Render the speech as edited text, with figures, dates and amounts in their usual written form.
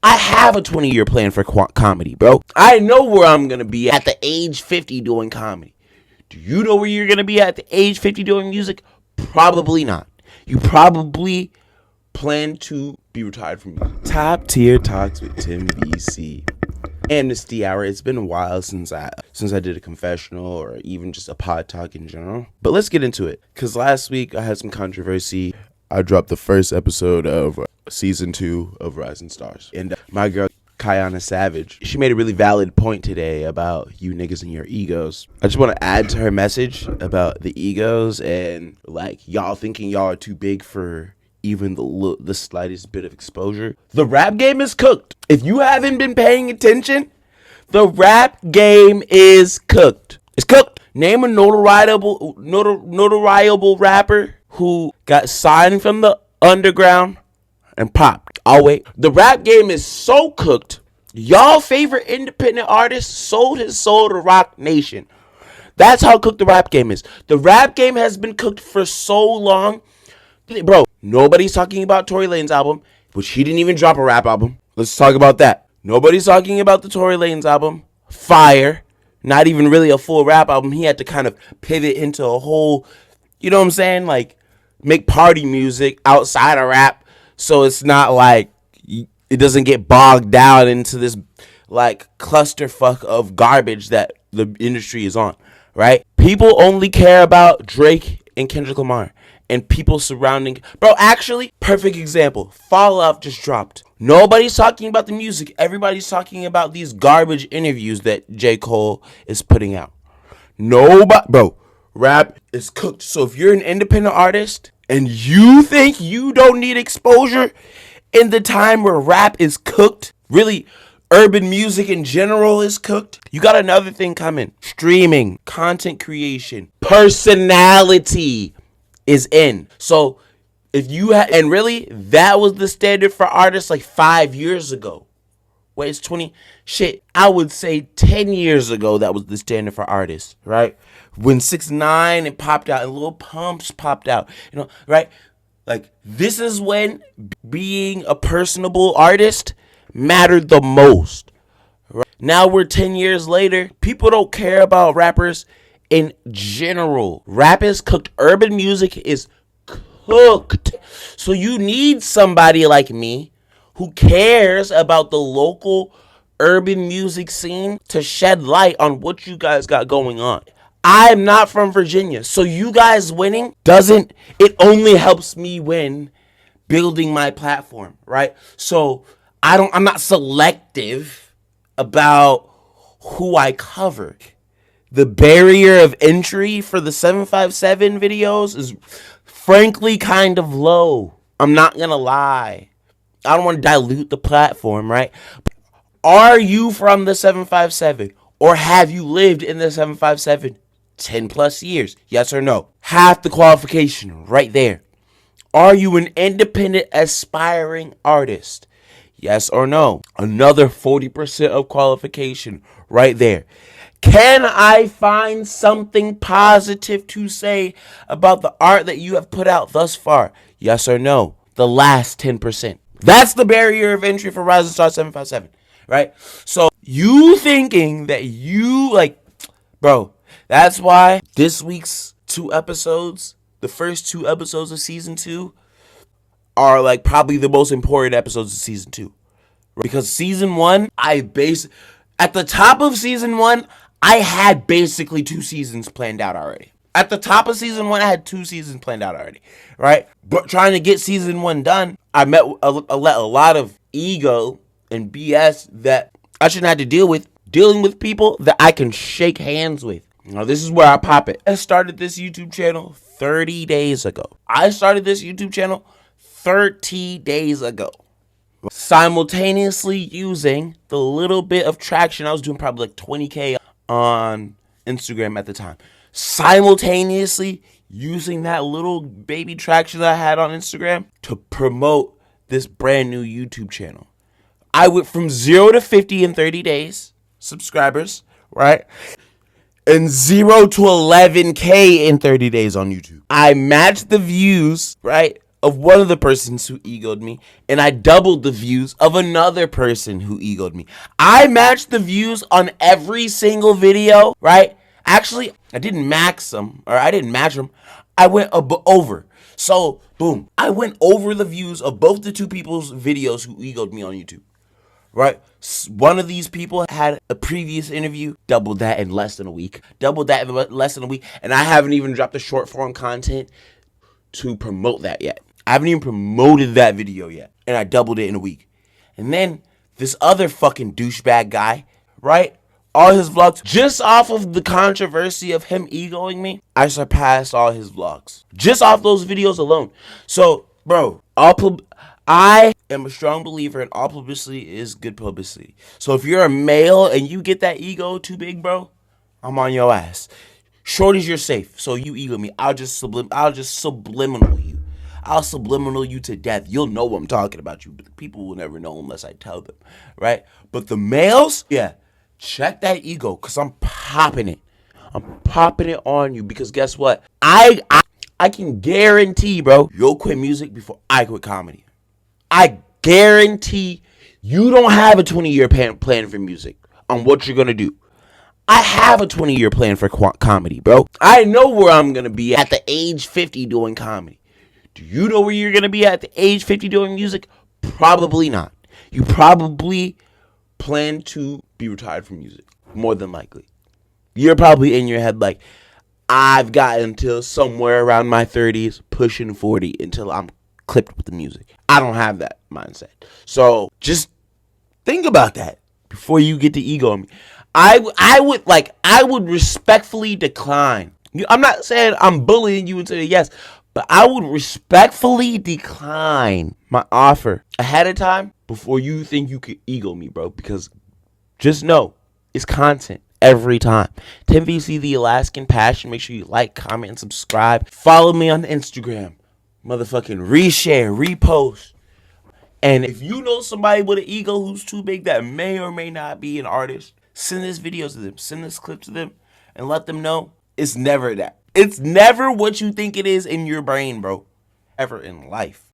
I have a 20-year plan for comedy, bro. I know where I'm going to be at the age 50 doing comedy. Do you know where you're going to be at the age 50 doing music? Probably not. You probably plan to be retired from music. Top tier talks with Tim VC. Amnesty Hour. It's been a while since I did a confessional or even just a pod talk in general. But let's get into it. Because last week I had some controversy. I dropped the first episode of season 2 of Rising Stars. And my girl, Kiana Savage, she made a really valid point today about you niggas and your egos. I just want to add to her message about the egos and like y'all thinking y'all are too big for even the slightest bit of exposure. The rap game is cooked. If you haven't been paying attention, the rap game is cooked. It's cooked. Name a notoriable rapper who got signed from the underground and popped. I'll wait. The rap game is so cooked. Y'all favorite independent artist sold his soul to Rock Nation. That's how cooked the rap game is. The rap game has been cooked for so long. Bro, nobody's talking about Tory Lanez album, which he didn't even drop a rap album. Let's talk about that. Nobody's talking about the Tory Lanez album. Fire. Not even really a full rap album. He had to kind of pivot into a whole, you know what I'm saying? Like, make party music outside of rap. So it's not like it doesn't get bogged down into this like clusterfuck of garbage that the industry is on, right? People only care about Drake and Kendrick Lamar and people surrounding. Bro, actually, perfect example. Fall Out just dropped. Nobody's talking about the music. Everybody's talking about these garbage interviews that J. Cole is putting out. Nobody, bro, rap is cooked. So if you're an independent artist and you think you don't need exposure in the time where rap is cooked, really urban music in general is cooked, you got another thing coming. Streaming, content creation, personality is in. So if you and really that was the standard for artists like 5 years ago. Wait, it's 20 shit. I would say 10 years ago that was the standard for artists, right? When 6ix9ine it popped out and Lil Pumps popped out, you know, right? Like this is when being a personable artist mattered the most. Right? Now we're 10 years later. People don't care about rappers in general. Rap is cooked. Urban music is cooked. So you need somebody like me who cares about the local urban music scene to shed light on what you guys got going on. I'm not from Virginia, so you guys winning it only helps me win building my platform, right? So I'm not selective about who I cover. The barrier of entry for the 757 videos is frankly kind of low. I'm not gonna lie. I don't want to dilute the platform, right? Are you from the 757? Or have you lived in the 757 10 plus years? Yes or no? Half the qualification right there. Are you an independent aspiring artist? Yes or no? Another 40% of qualification right there. Can I find something positive to say about the art that you have put out thus far? Yes or no? The last 10%. That's the barrier of entry for Rising Star 757, right? So you thinking that you like, bro, that's why this week's 2 episodes, the first 2 episodes of season 2 are like probably the most important episodes of season 2. Because season 1, at the top of season 1, I had basically 2 seasons planned out already. At the top of season 1, I had 2 seasons planned out already, right? But trying to get season 1 done, I met a lot of ego and BS that I shouldn't have to deal with. Dealing with people that I can shake hands with. Now, this is where I pop it. I started this YouTube channel 30 days ago. I started this YouTube channel 30 days ago. Simultaneously using the little bit of traction. I was doing probably like 20K on Instagram at the time. Simultaneously using that little baby traction that I had on Instagram to promote this brand new YouTube channel. I went from 0 to 50 in 30 days, subscribers, right? And 0 to 11K in 30 days on YouTube. I matched the views, right, of one of the persons who egoed me, and I doubled the views of another person who egoed me. I matched the views on every single video, right? Actually, I didn't match them. I went over. So, boom. I went over the views of both the two people's videos who egoed me on YouTube. Right? One of these people had a previous interview, doubled that in less than a week. And I haven't even dropped the short form content to promote that yet. I haven't even promoted that video yet. And I doubled it in a week. And then this other fucking douchebag guy, right? All his vlogs, just off of the controversy of him egoing me, I surpassed all his vlogs. Just off those videos alone. So, bro, I am a strong believer in all publicity is good publicity. So if you're a male and you get that ego too big, bro, I'm on your ass. Shorties, you're safe. So you ego me. I'll just subliminal you. I'll subliminal you to death. You'll know I'm talking about you, but people will never know unless I tell them, right? But the males, yeah, check that ego, because I'm popping it. I'm popping it on you, because guess what? I can guarantee, bro, you'll quit music before I quit comedy. I guarantee you don't have a 20-year plan for music on what you're going to do. I have a 20-year plan for comedy, bro. I know where I'm going to be at the age 50 doing comedy. Do you know where you're going to be at the age 50 doing music? Probably not. You probably plan to be retired from music, more than likely. You're probably in your head like, I've got until somewhere around my 30s, pushing 40, until I'm clipped with the music. I don't have that mindset. So just think about that before you get the ego on me. I would respectfully decline. I'm not saying I'm bullying you into a yes, but I would respectfully decline my offer ahead of time before you think you could ego me, bro. Because just know, it's content every time. 10VC The Alaskan Passion. Make sure you like, comment, and subscribe. Follow me on Instagram. Motherfucking reshare, repost. And if you know somebody with an ego who's too big that may or may not be an artist, send this video to them. Send this clip to them and let them know it's never that. It's never what you think it is in your brain, bro. Ever in life.